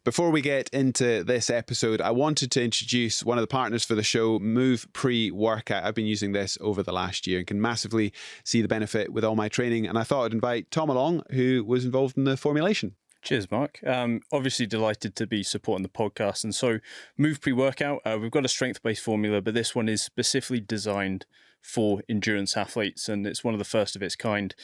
Before we get into this episode, I wanted to introduce one of the partners for the show, Move Pre-Workout. I've been using this over the last year and can massively see the benefit with all my training. And I thought I'd invite Tom along, who was involved in the formulation. Cheers, Mark. Obviously delighted to be supporting the podcast. And so Move Pre-Workout, we've got a strength-based formula, but this one is specifically designed for endurance athletes. And it's one of the first of its kind.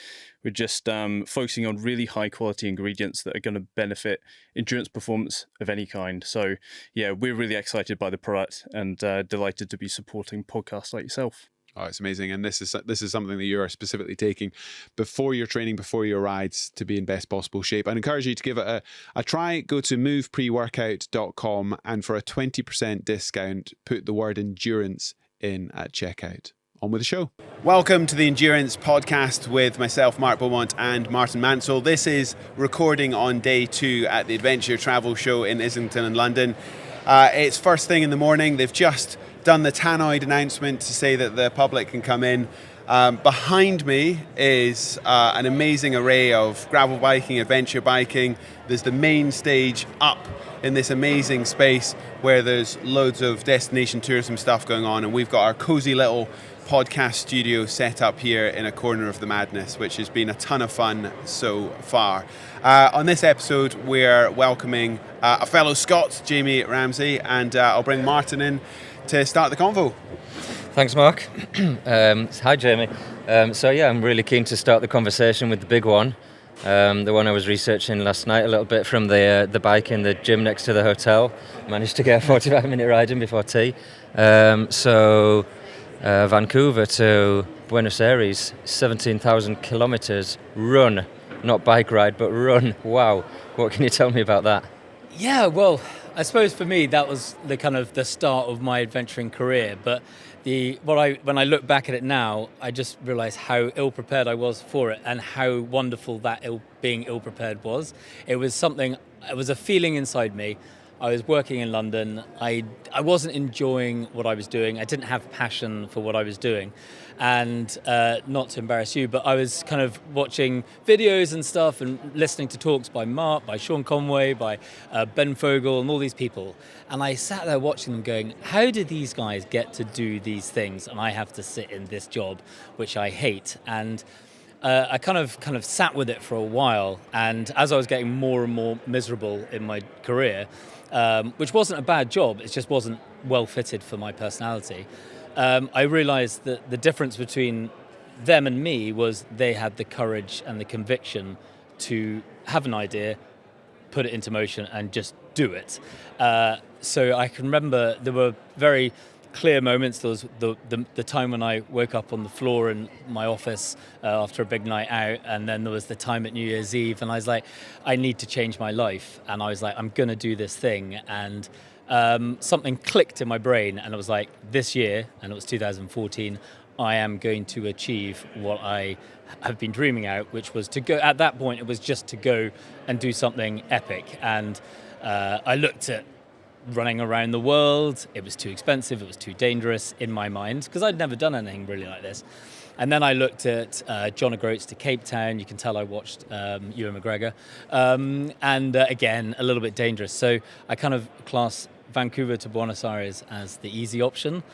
We're just focusing on really high-quality ingredients that are going to benefit endurance performance of any kind. So, yeah, we're really excited by the product and delighted to be supporting podcasts like yourself. Oh, it's amazing. And this is something that you're specifically taking before your training, before your rides, to be in best possible shape. I'd encourage you to give it a try. Go to movepreworkout.com and for a 20% discount, put the word endurance in at checkout. On with the show. Welcome to the Endurance Podcast with myself, Mark Beaumont, and Martin Mansell. This is recording on day 2 at the Adventure Travel Show in Islington in London. It's first thing in the morning. They've just done the tannoy announcement to say that the public can come in. Behind me is an amazing array of gravel biking, adventure biking. There's the main stage up in this amazing space where there's loads of destination tourism stuff going on, and we've got our cozy little podcast studio set up here in a corner of the madness, which has been a ton of fun so far. On this episode, we're welcoming a fellow Scot, Jamie Ramsay, and I'll bring Martin in to start the convo. Thanks, Mark. Hi, Jamie. I'm really keen to start the conversation with the big one. The one I was researching last night a little bit from the bike in the gym next to the hotel. Managed to get a 45-minute ride in before tea. Vancouver to Buenos Aires, 17,000 kilometers, run, not bike ride, but run. Wow. What can you tell me about that? Yeah, well, I suppose for me that was the kind of the start of my adventuring career. But when I look back at it now, I just realised how ill-prepared I was for it and how wonderful that being ill-prepared was. It was a feeling inside me. I was working in London. I wasn't enjoying what I was doing. I didn't have passion for what I was doing. And not to embarrass you, but I was kind of watching videos and stuff and listening to talks by Mark, by Sean Conway, by Ben Fogle and all these people. And I sat there watching them going, how do these guys get to do these things? And I have to sit in this job, which I hate. And I kind of sat with it for a while. And as I was getting more and more miserable in my career, which wasn't a bad job, it just wasn't well fitted for my personality. I realised that the difference between them and me was they had the courage and the conviction to have an idea, put it into motion and just do it. So I can remember there were very clear moments. There was the time when I woke up on the floor in my office after a big night out, and then there was the time at New Year's Eve, and I was like, I need to change my life, and I was like, I'm going to do this thing, and something clicked in my brain, and it was like, this year, and it was 2014, I am going to achieve what I have been dreaming out, which was to go, at that point, it was just to go and do something epic, and I looked at running around the world. It was too expensive, it was too dangerous in my mind, because I'd never done anything really like this. And then I looked at John O'Groats to Cape Town. You can tell I watched Ewan McGregor. Again, a little bit dangerous. So I kind of class Vancouver to Buenos Aires as the easy option,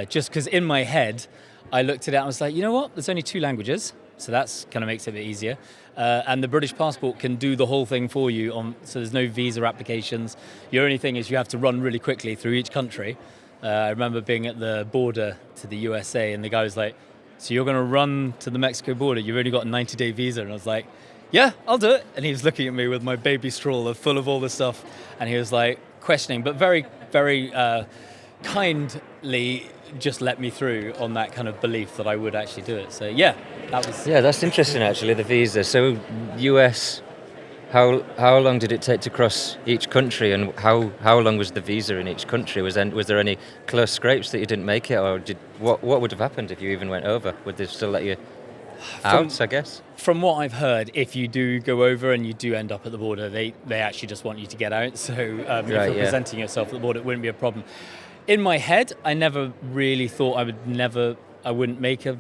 just because in my head, I looked at it and I was like, you know what? There's only 2 languages, so that's kind of makes it a bit easier. And the British passport can do the whole thing for you, so there's no visa applications. Your only thing is you have to run really quickly through each country. I remember being at the border to the USA, and the guy was like, so you're going to run to the Mexico border, you've only got a 90-day visa. And I was like, yeah, I'll do it. And he was looking at me with my baby stroller full of all this stuff, and he was like questioning, but very, very kindly just let me through on that kind of belief that I would actually do it. So yeah, that was... Yeah, that's interesting actually, the visa. So US, how long did it take to cross each country, and how long was the visa in each country? Was there any close scrapes that you didn't make it, or what would have happened if you even went over? Would they still let you out, I guess? From what I've heard, if you do go over and you do end up at the border, they actually just want you to get out. So if you're presenting yourself at the border, it wouldn't be a problem. In my head, I never really thought I wouldn't make a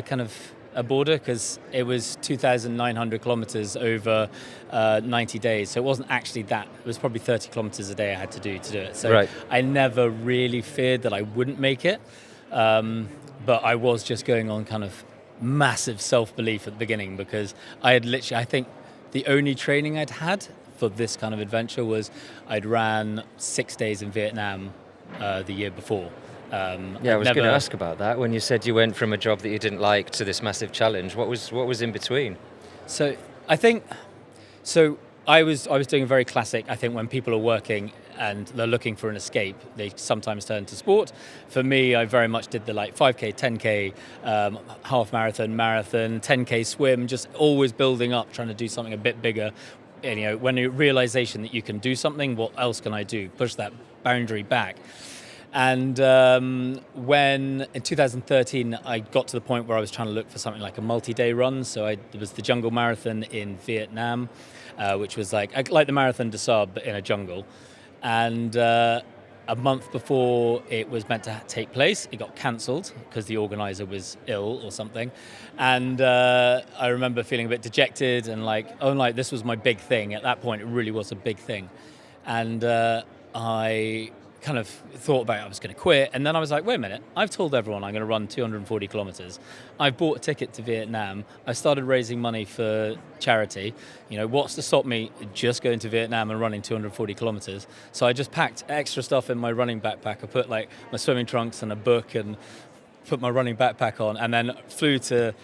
kind of a border because it was 2,900 kilometers over 90 days. So it wasn't actually that. It was probably 30 kilometers a day I had to do it. So Right. I never really feared that I wouldn't make it. But I was just going on kind of massive self-belief at the beginning because I had literally, I think the only training I'd had for this kind of adventure was I'd ran 6 days in Vietnam the year before. I was going to ask about that. When you said you went from a job that you didn't like to this massive challenge, what was in between? So I think, I was doing a very classic, I think when people are working and they're looking for an escape, they sometimes turn to sport. For me, I very much did the 5K, 10K, half marathon, 10K swim, just always building up, trying to do something a bit bigger. And, when you realization that you can do something, what else can I do? Push that boundary back. And when in 2013 I got to the point where I was trying to look for something like a multi-day run, so there was the Jungle Marathon in Vietnam, which was like the Marathon des Sables but in a jungle. And a month before it was meant to take place, it got cancelled because the organizer was ill or something. And I remember feeling a bit dejected and this was my big thing. At that point, it really was a big thing. And I kind of thought about I was going to quit, and then I was like, wait a minute, I've told everyone I'm going to run 240 kilometers. I've bought a ticket to Vietnam. I started raising money for charity. What's to stop me just going to Vietnam and running 240 kilometers? So I just packed extra stuff in my running backpack. I put my swimming trunks and a book and put my running backpack on, and then flew to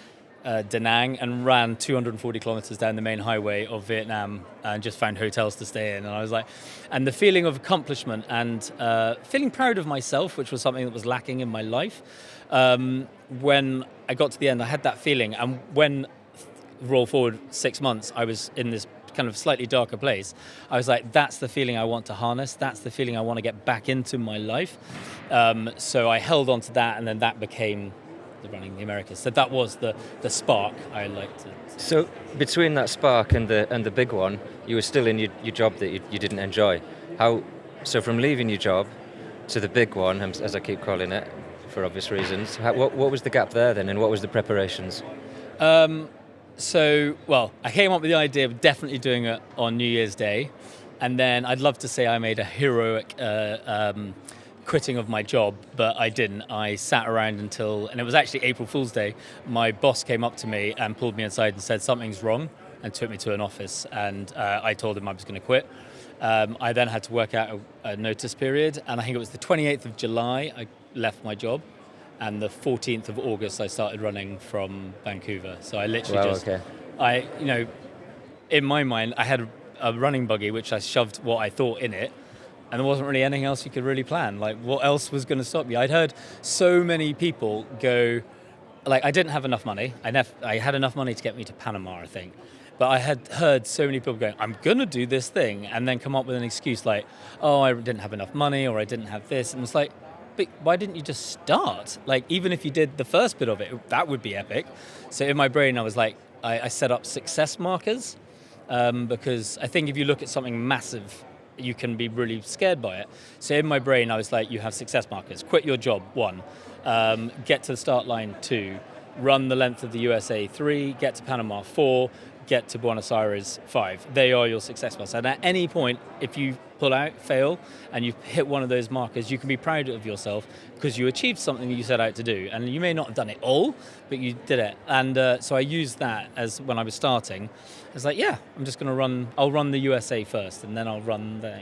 Da Nang and ran 240 kilometers down the main highway of Vietnam and just found hotels to stay in. And I was like, and the feeling of accomplishment and feeling proud of myself, which was something that was lacking in my life. When I got to the end, I had that feeling. And when roll forward 6 months, I was in this kind of slightly darker place. I was like, that's the feeling I want to harness. That's the feeling I want to get back into my life. So I held on to that, and then that became the running the Americas. So that was the spark I liked to. So between that spark and the big one, you were still in your job that you didn't enjoy. So from leaving your job to the big one, as I keep calling it, for obvious reasons, what was the gap there then, and what was the preparations? I came up with the idea of definitely doing it on New Year's Day, and then I'd love to say I made a heroic quitting of my job, but I didn't. I sat around and it was actually April Fool's Day. My boss came up to me and pulled me aside and said something's wrong, and took me to an office, and I told him I was going to quit. I then had to work out a notice period, and I think it was the 28th of July I left my job, and the 14th of August I started running from Vancouver. So I literally in my mind I had a running buggy which I shoved what I thought in it, and there wasn't really anything else you could really plan. What else was going to stop me? I'd heard so many people go, I didn't have enough money. I had enough money to get me to Panama, I think. But I had heard so many people going, I'm going to do this thing, and then come up with an excuse like, oh, I didn't have enough money, or I didn't have this. And it's like, but why didn't you just start? Even if you did the first bit of it, that would be epic. So in my brain, I was like, I set up success markers, because I think if you look at something massive, you can be really scared by it. So in my brain, I was like, you have success markers. Quit your job, 1. Get to the start line, 2. Run the length of the USA, 3. Get to Panama, 4. Get to Buenos Aires, 5. They are your success markers. And at any point, if you pull out, fail, and you hit one of those markers, you can be proud of yourself because you achieved something you set out to do. And you may not have done it all, but you did it. And so I used that as when I was starting. I was like, yeah, I'm just going to I'll run the USA first, and then I'll run the...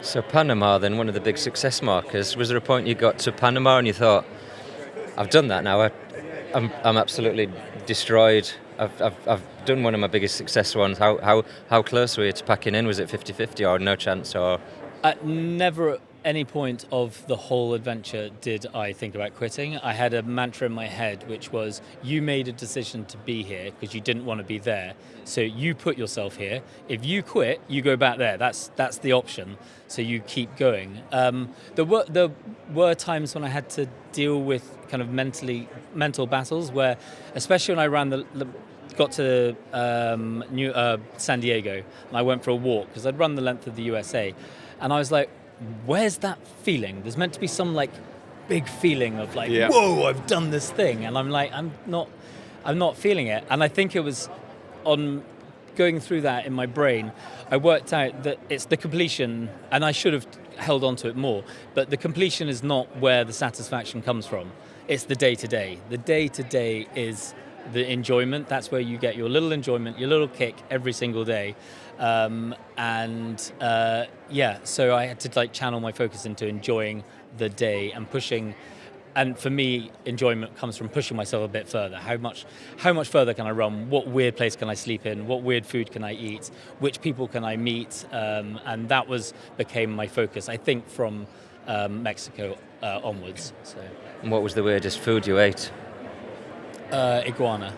So Panama, then, one of the big success markers. Was there a point you got to Panama and you thought, I've done that now, I'm absolutely destroyed, I've done one of my biggest success ones. How close were you to packing in? Was it 50-50 or no chance? Or never at any point of the whole adventure did I think about quitting. I had a mantra in my head which was, you made a decision to be here because you didn't want to be there, so you put yourself here. If you quit, you go back there. That's the option, so you keep going. There were times when I had to deal with kind of mental battles where, especially when I ran got to San Diego, and I went for a walk because I'd run the length of the USA, and I was like, where's that feeling? There's meant to be some big feeling of like, Yeah. whoa, I've done this thing. And I'm like, I'm not feeling it. And I think it was on going through that in my brain, I worked out that it's the completion, and I should have held on to it more, but the completion is not where the satisfaction comes from. It's the day-to-day. The day-to-day is the enjoyment. That's where you get your little enjoyment, your little kick every single day. So I had to like channel my focus into enjoying the day and pushing. And for me, enjoyment comes from pushing myself a bit further. How much further can I run? What weird place can I sleep in? What weird food can I eat? Which people can I meet? And that became my focus, I think, from Mexico onwards. So, And what was the weirdest food you ate? iguana.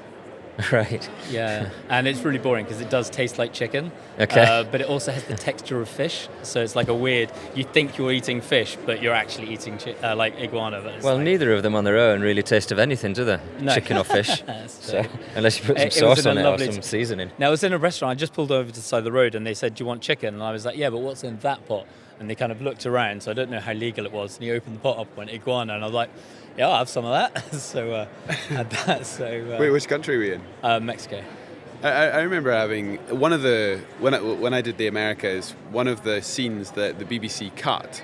Right. Yeah, and it's really boring because it does taste like chicken. Okay. But it also has the texture of fish, so it's like a weird. You think you're eating fish, but you're actually eating like iguana. But it's Well, like, neither of them on their own really taste of anything, do they? No. Chicken or fish. So- Unless you put some It was sauce in on a it or lovely some seasoning. Now, I was in a restaurant. I just pulled over to the side of the road, and they said, "Do you want chicken?" And I was like, "Yeah, but what's in that pot?" And they kind of looked around, so I don't know how legal it was. And he opened the pot up, went iguana, and I was like, "Yeah, I'll have some of that." So had that. So Wait, which country were you in? Mexico. I remember having one of the when I did the Americas, one of the scenes that the BBC cut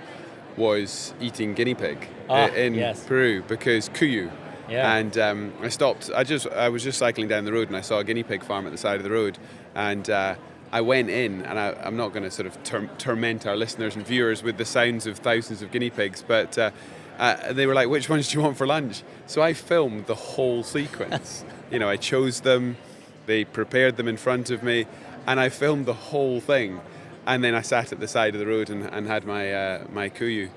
was eating guinea pig in yes. Peru because cuyu. Yeah. And I stopped. I was just cycling down the road and I saw a guinea pig farm at the side of the road, and I went in, and I'm not going to sort of torment our listeners and viewers with the sounds of thousands of guinea pigs, but they were like, "Which ones do you want for lunch?" So I filmed the whole sequence. I chose them. They prepared them in front of me, and I filmed the whole thing. And then I sat at the side of the road and had my kuyu.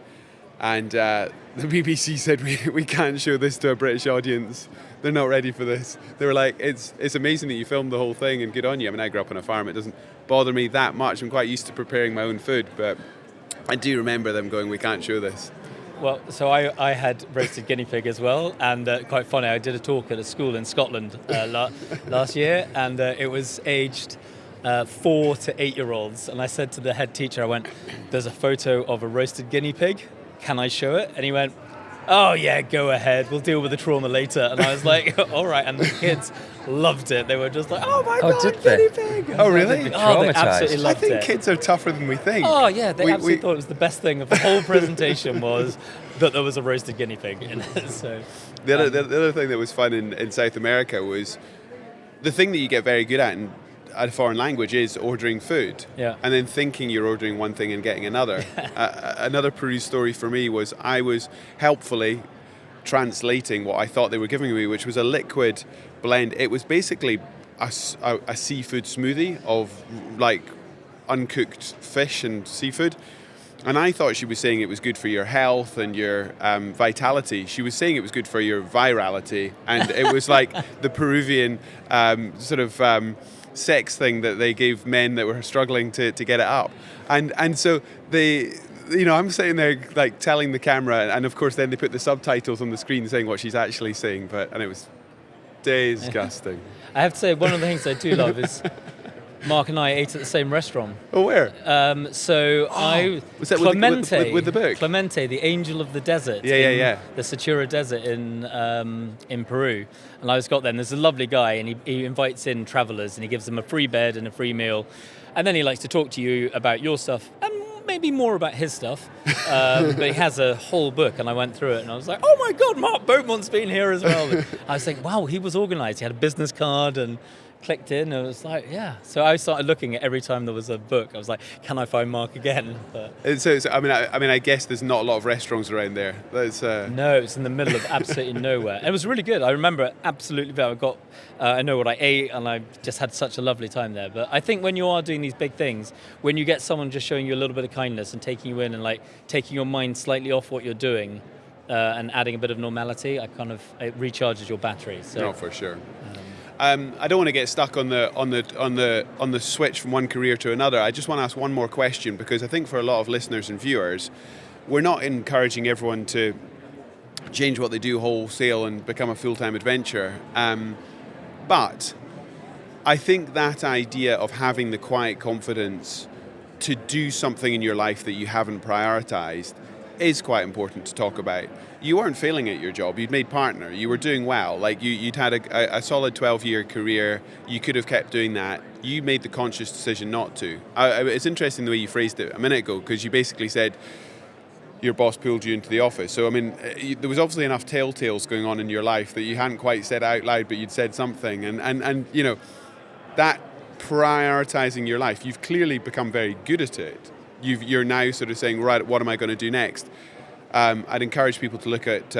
And the BBC said, we can't show this to a British audience. They're not ready for this. They were like, it's amazing that you filmed the whole thing, and good on you. I mean, I grew up on a farm. It doesn't bother me that much. I'm quite used to preparing my own food, but I do remember them going, we can't show this. Well, so I had roasted guinea pig as well, and quite funny, I did a talk at a school in Scotland last year, and it was aged 4 to 8-year-olds, and I said to the head teacher, I went, "There's a photo of a roasted guinea pig, can I show it?" And he went, "Oh yeah, go ahead, we'll deal with the trauma later." And I was like, all right, and the kids loved it. They were just like, "Oh my God, did they? guinea pig!" Oh, really? Oh, they Traumatised. absolutely I loved think it. kids are tougher than we think. Oh yeah, they We- absolutely we- thought it was the best thing of the whole presentation was that there was a roasted guinea pig in it. So The other thing that was fun in South America was the thing that you get very good at in a foreign language is ordering food. Yeah. And then thinking you're ordering one thing and getting another. Another Peru story for me was I was helpfully translating what I thought they were giving me, which was a liquid blend. It was basically a seafood smoothie of like uncooked fish and seafood. And I thought she was saying it was good for your health and your vitality. She was saying it was good for your virality. And it was like the Peruvian sex thing that they gave men that were struggling to get it up. And so they... I'm sitting there like telling the camera, and of course then they put the subtitles on the screen saying what she's actually saying, and it was disgusting. I have to say, one of the things I do love is Mark and I ate at the same restaurant. Oh, where? Was that Clemente with the book? Clemente, the Angel of the Desert. Yeah. The Sechura Desert in Peru. And I was got there, and there's a lovely guy, and he invites in travelers, and he gives them a free bed and a free meal, and then he likes to talk to you about your stuff and maybe more about his stuff. But he has a whole book, and I went through it, and I was like, "Oh my God, Mark Beaumont's been here as well." I was like, "Wow, he was organised. He had a business card and." Clicked in, and it was like, yeah. So I started looking at every time there was a book. I was like, can I find Mark again? But I guess there's not a lot of restaurants around there. no, it's in the middle of absolutely nowhere. And it was really good. I remember it absolutely well. I know what I ate, and I just had such a lovely time there. But I think when you are doing these big things, when you get someone just showing you a little bit of kindness and taking you in and like taking your mind slightly off what you're doing, and adding a bit of normality, it recharges your battery. So. No, for sure. I don't want to get stuck on the switch from one career to another. I just want to ask one more question, because I think for a lot of listeners and viewers, we're not encouraging everyone to change what they do wholesale and become a full-time adventurer. But I think that idea of having the quiet confidence to do something in your life that you haven't prioritized is quite important to talk about. You weren't failing at your job. You'd made partner. You were doing well. Like you'd had a solid 12-year career. You could have kept doing that. You made the conscious decision not to. It's interesting the way you phrased it a minute ago, because you basically said your boss pulled you into the office. So, I mean, there was obviously enough telltales going on in your life that you hadn't quite said out loud, but you'd said something. And you know, that prioritizing your life, you've clearly become very good at it. You're now sort of saying, right, what am I going to do next? I'd encourage people to look at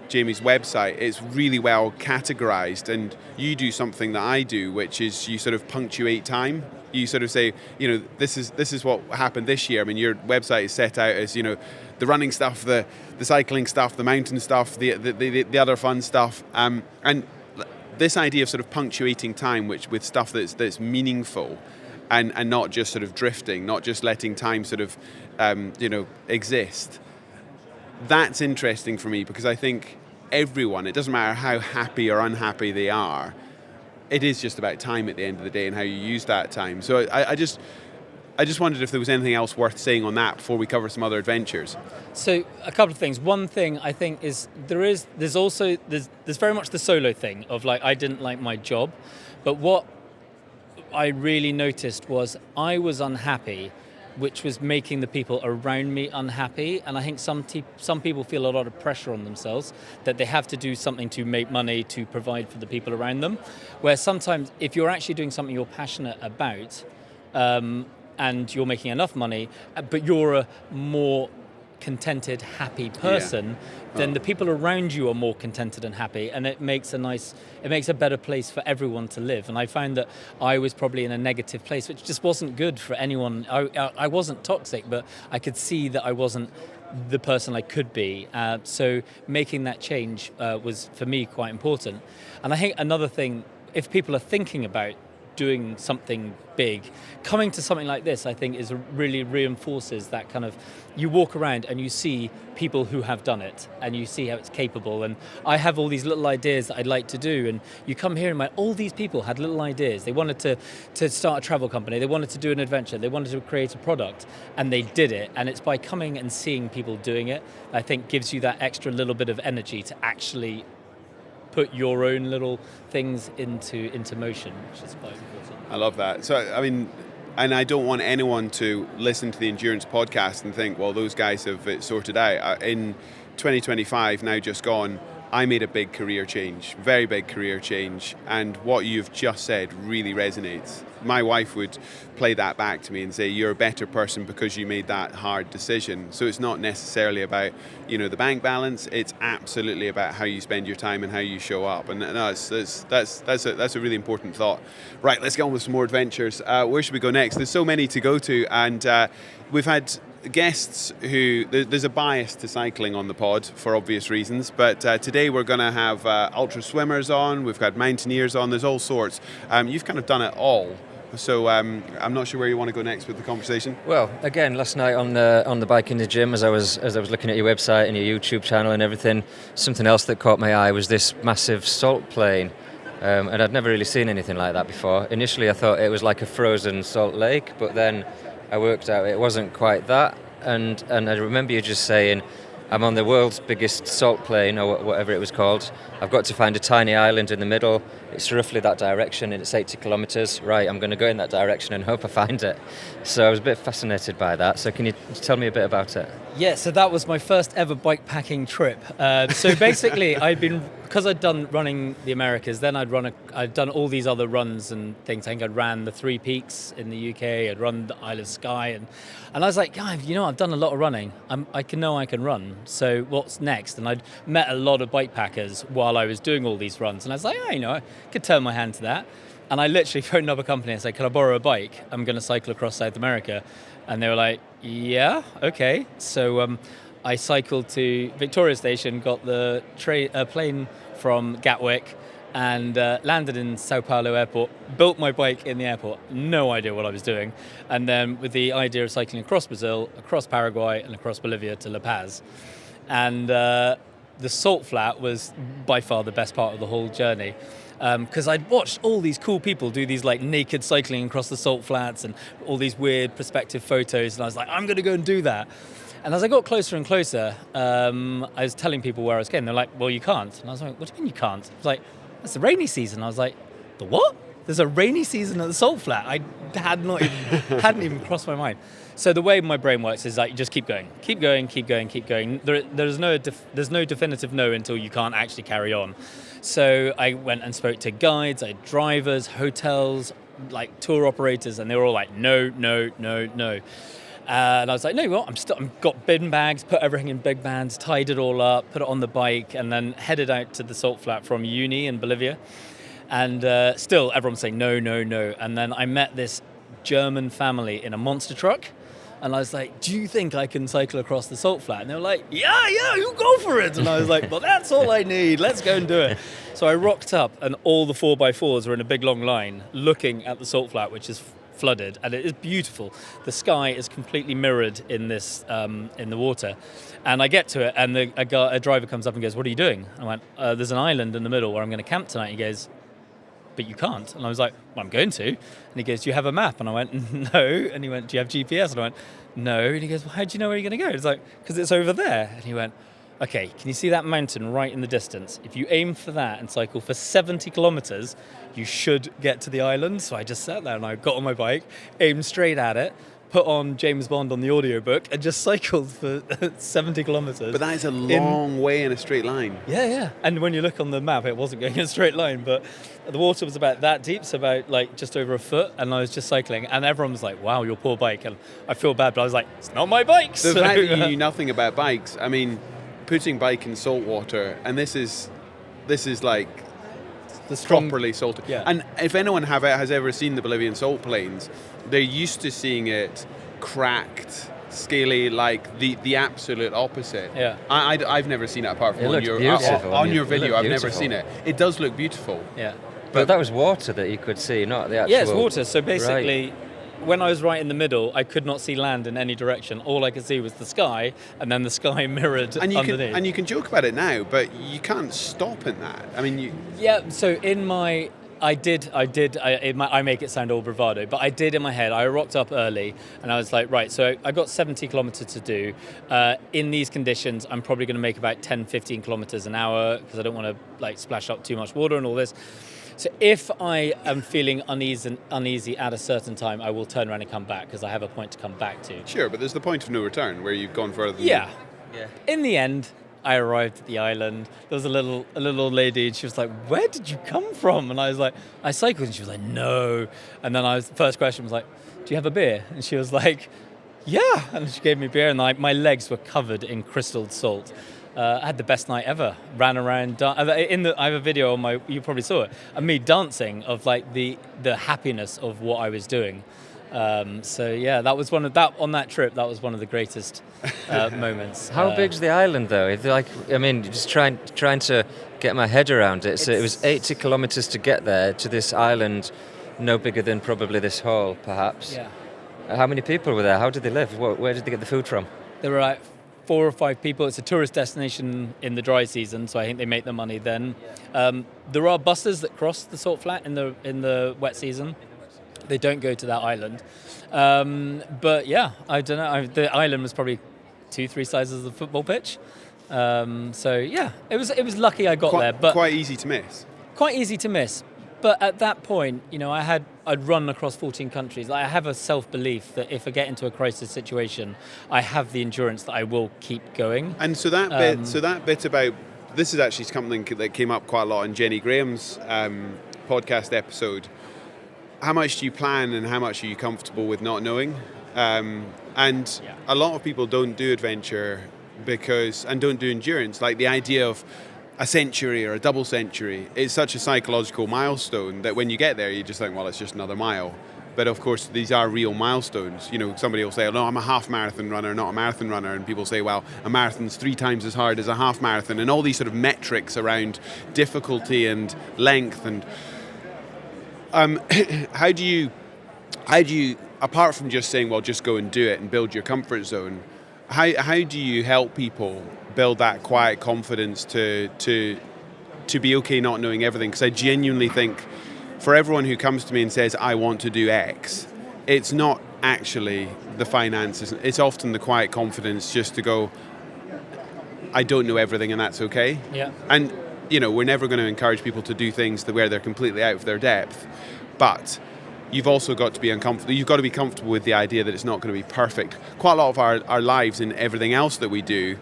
Jamie's website. It's really well categorized, and you do something that I do, which is you sort of punctuate time. You sort of say, you know, this is what happened this year. I mean, your website is set out as, you know, the running stuff, the cycling stuff, the mountain stuff, the other fun stuff, and this idea of sort of punctuating time, which with stuff that's meaningful. And not just sort of drifting, not just letting time sort of, exist. That's interesting for me, because I think everyone, it doesn't matter how happy or unhappy they are, it is just about time at the end of the day and how you use that time. So I just wondered if there was anything else worth saying on that before we cover some other adventures. So a couple of things. One thing I think is there's very much the solo thing of like, I didn't like my job, but what I really noticed was I was unhappy, which was making the people around me unhappy. And I think some people feel a lot of pressure on themselves that they have to do something to make money to provide for the people around them. Where sometimes if you're actually doing something you're passionate about, and you're making enough money, but you're a more contented, happy person, then the people around you are more contented and happy, and it makes a better place for everyone to live. And I found that I was probably in a negative place, which just wasn't good for anyone. I wasn't toxic, but I could see that I wasn't the person I could be. So making that change was, for me, quite important. And I think another thing, if people are thinking about doing something big, coming to something like this, I think, is really reinforces that kind of, you walk around and you see people who have done it and you see how it's capable. And I have all these little ideas that I'd like to do, and you come here and all these people had little ideas. They wanted to start a travel company, they wanted to do an adventure, they wanted to create a product, and they did it. And it's by coming and seeing people doing it, I think, gives you that extra little bit of energy to actually put your own little things into motion, which is quite important. I love that. So, I mean, and I don't want anyone to listen to the Endurance podcast and think, well, those guys have it sorted out. In 2025, now just gone, I made a big career change, very big career change, and what you've just said really resonates. My wife would play that back to me and say, you're a better person because you made that hard decision. So it's not necessarily about, the bank balance. It's absolutely about how you spend your time and how you show up. And that's a really important thought. Right, let's get on with some more adventures. Where should we go next? There's so many to go to, and we've had guests who, there's a bias to cycling on the pod for obvious reasons, but today we're going to have ultra swimmers on, we've got mountaineers on, there's all sorts. You've kind of done it all, so I'm not sure where you want to go next with the conversation. Well, again, last night on the bike in the gym, as I was looking at your website and your YouTube channel and everything, something else that caught my eye was this massive salt plain. And I'd never really seen anything like that before. Initially I thought it was like a frozen salt lake, but then I worked out it wasn't quite that, and I remember you just saying, I'm on the world's biggest salt plain, or whatever it was called. I've got to find a tiny island in the middle. It's roughly that direction, and it's 80 kilometres. Right, I'm going to go in that direction and hope I find it. So I was a bit fascinated by that. So can you tell me a bit about it? Yeah, so that was my first ever bikepacking trip. So basically, because I'd done running the Americas, then I'd done all these other runs and things. I think I'd ran the Three Peaks in the UK, I'd run the Isle of Skye, and I was like, I've done a lot of running. I can run. So what's next? And I'd met a lot of bikepackers while I was doing all these runs, and I was like, I could turn my hand to that. And I literally phoned up a company and said, can I borrow a bike? I'm going to cycle across South America. And they were like, yeah, okay. So I cycled to Victoria Station, got the plane from Gatwick, and landed in Sao Paulo airport, built my bike in the airport, no idea what I was doing. And then with the idea of cycling across Brazil, across Paraguay, and across Bolivia to La Paz. And the salt flat was by far the best part of the whole journey. Because I'd watched all these cool people do these like naked cycling across the salt flats and all these weird perspective photos, and I was like, I'm going to go and do that. And as I got closer and closer, I was telling people where I was going. They're like, well, you can't. And I was like, what do you mean you can't? I was like, it's the rainy season. I was like, the what? There's a rainy season at the Salt Flat. I hadn't even crossed my mind. So the way my brain works is like you just keep going. There's no definitive no until you can't actually carry on. So I went and spoke to guides, drivers, hotels, like tour operators, and they were all like, no. And I was like, no, what? I've got bin bags, put everything in big bags, tied it all up, put it on the bike, and then headed out to the Salt Flat from uni in Bolivia. And still, everyone's saying no. And then I met this German family in a monster truck. And I was like, do you think I can cycle across the Salt Flat? And they were like, yeah, you go for it. And I was like, well, that's all I need. Let's go and do it. So I rocked up, and all the 4x4s were in a big long line looking at the Salt Flat, which is flooded, and it is beautiful. The sky is completely mirrored in this in the water. And I get to it, and a driver comes up and goes, what are you doing? I went, there's an island in the middle where I'm going to camp tonight. He goes, but you can't. And I was like, well, I'm going to. And he goes, do you have a map? And I went, no. And he went, do you have GPS? And I went, no. And he goes, well, how do you know where you're going to go? It's like, because it's over there. And he went, okay, can you see that mountain right in the distance? If you aim for that and cycle for 70 kilometers, you should get to the island. So I just sat there and I got on my bike, aimed straight at it, put on James Bond on the audiobook, and just cycled for 70 kilometers. But that is a long way in a straight line. Yeah. And when you look on the map, it wasn't going in a straight line, but the water was about that deep, so about like just over a foot, and I was just cycling, and everyone was like, wow, your poor bike. And I feel bad, but I was like, it's not my bike. The fact that you knew nothing about bikes, I mean, putting bike in salt water, and this is like the properly salted. Yeah. And if anyone has ever seen the Bolivian salt plains, they're used to seeing it cracked, scaly, like the absolute opposite. Yeah. I've never seen it apart from on your video. I've never seen it. It does look beautiful. Yeah. But that was water that you could see, not the actual... Yeah, it's water. So basically, when I was right in the middle, I could not see land in any direction. All I could see was the sky, and then the sky mirrored underneath. And you can joke about it now, but you can't stop in that. I mean, Yeah, so in my... I make it sound all bravado, but I did in my head. I rocked up early, and I was like, right, so I got 70 kilometers to do. In these conditions, I'm probably going to make about 10, 15 kilometers an hour, because I don't want to like splash up too much water and all this. So if I am feeling uneasy at a certain time, I will turn around and come back, because I have a point to come back to. Sure, but there's the point of no return, where you've gone further than Yeah. In the end, I arrived at the island. There was a little old lady, and she was like, where did you come from? And I was like, I cycled. And she was like, no. And then the first question was like, do you have a beer? And she was like, yeah. And she gave me beer, and my legs were covered in crystalled salt. I had the best night ever. Ran around. I have a video on you probably saw it, of me dancing, of like the happiness of what I was doing. So yeah, that was on that trip. That was one of the greatest moments. How big's the island, though? If just trying to get my head around it. So it was 80 kilometers to get there to this island, no bigger than probably this hall, perhaps. Yeah. How many people were there? How did they live? Where did they get the food from? There were like 4 or 5 people. It's a tourist destination in the dry season, so I think they make their money then. There are buses that cross the Salt Flat in the wet season. They don't go to that island. But yeah, I don't know. The island was probably 2-3 sizes of a football pitch. So yeah, it was lucky I got there. But quite easy to miss. Quite easy to miss. But at that point, I'd run across 14 countries. I have a self-belief that if I get into a crisis situation, I have the endurance that I will keep going. And so that bit about, this is actually something that came up quite a lot in Jenny Graham's podcast episode. How much do you plan, and how much are you comfortable with not knowing? And a lot of people don't do adventure and don't do endurance. Like the idea of a century or a double century is such a psychological milestone that when you get there, you just think, well, it's just another mile. But of course, these are real milestones. Somebody will say, oh, no, I'm a half marathon runner, not a marathon runner. And people say, well, a marathon's 3 times as hard as a half marathon. And all these sort of metrics around difficulty and length. And how do you, apart from just saying, well, just go and do it and build your comfort zone, how do you help people build that quiet confidence to be okay not knowing everything? Because I genuinely think for everyone who comes to me and says, I want to do X, it's not actually the finances. It's often the quiet confidence just to go, I don't know everything, and that's okay. Yeah. And we're never going to encourage people to do things where they're completely out of their depth, but you've also got to be uncomfortable. You've got to be comfortable with the idea that it's not going to be perfect. Quite a lot of our lives and everything else that we do,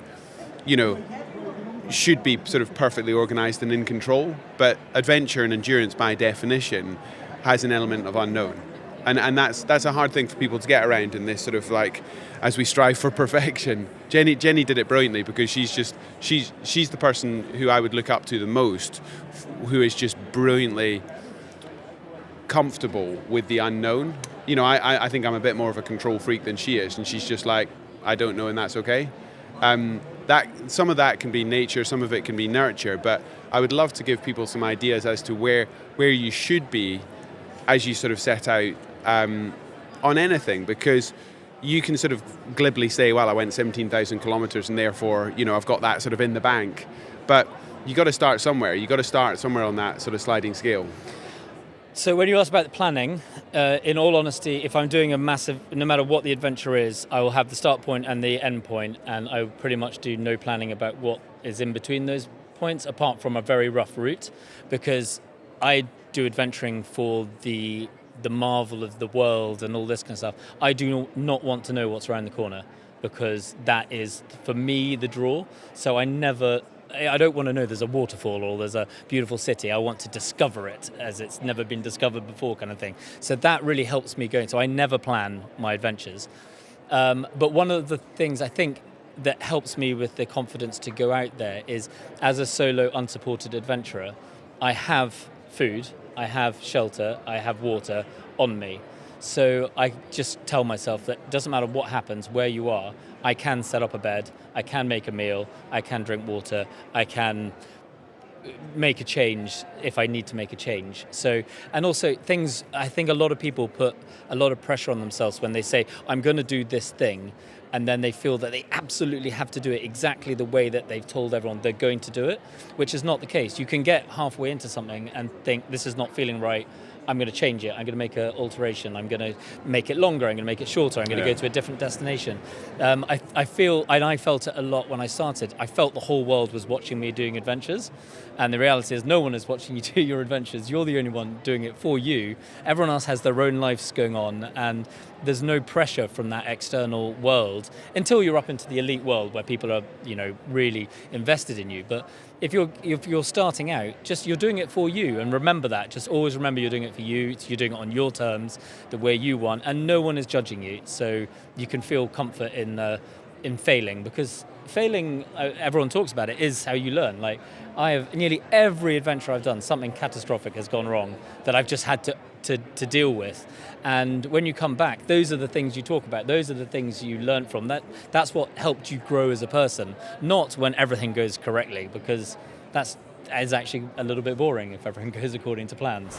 should be sort of perfectly organised and in control. But adventure and endurance, by definition, has an element of unknown, and that's a hard thing for people to get around in this sort of like, as we strive for perfection. Jenny did it brilliantly, because she's the person who I would look up to the most, who is just brilliantly comfortable with the unknown. I think I'm a bit more of a control freak than she is, and she's just like, I don't know, and that's okay. That some of that can be nature, some of it can be nurture, but I would love to give people some ideas as to where you should be as you sort of set out on anything, because you can sort of glibly say, well, I went 17,000 kilometres and therefore, I've got that sort of in the bank. But you got to start somewhere. You got to start somewhere on that sort of sliding scale. So when you ask about the planning, in all honesty, if I'm doing a massive, no matter what the adventure is, I will have the start point and the end point, and I will pretty much do no planning about what is in between those points, apart from a very rough route, because I do adventuring for the marvel of the world and all this kind of stuff. I do not want to know what's around the corner, because that is, for me, the draw. So I don't want to know there's a waterfall or there's a beautiful city. I want to discover it as it's never been discovered before, kind of thing. So that really helps me going. So I never plan my adventures. But one of the things I think that helps me with the confidence to go out there is, as a solo unsupported adventurer, I have food, I have shelter, I have water on me. So I just tell myself that it doesn't matter what happens, where you are, I can set up a bed, I can make a meal, I can drink water, I can make a change if I need to make a change. So, and also things, I think a lot of people put a lot of pressure on themselves when they say, I'm going to do this thing, and then they feel that they absolutely have to do it exactly the way that they've told everyone they're going to do it, which is not the case. You can get halfway into something and think, this is not feeling right, I'm going to change it, I'm going to make an alteration, I'm going to make it longer, I'm going to make it shorter, I'm going to go to a different destination. I feel, and I felt it a lot when I started, I felt the whole world was watching me doing adventures, and the reality is no one is watching you do your adventures. You're the only one doing it for you. Everyone else has their own lives going on, and there's no pressure from that external world until you're up into the elite world where people are, really invested in you. But if you're starting out, just you're doing it for you, and remember that. Just always remember you're doing it for you. You're doing it on your terms, the way you want, and no one is judging you. So you can feel comfort in failing, because failing, everyone talks about it, is how you learn. Like, I have nearly every adventure I've done, something catastrophic has gone wrong that I've just had to deal with. And when you come back, those are the things you talk about. Those are the things you learn from. That's what helped you grow as a person, not when everything goes correctly, because that is actually a little bit boring if everything goes according to plans.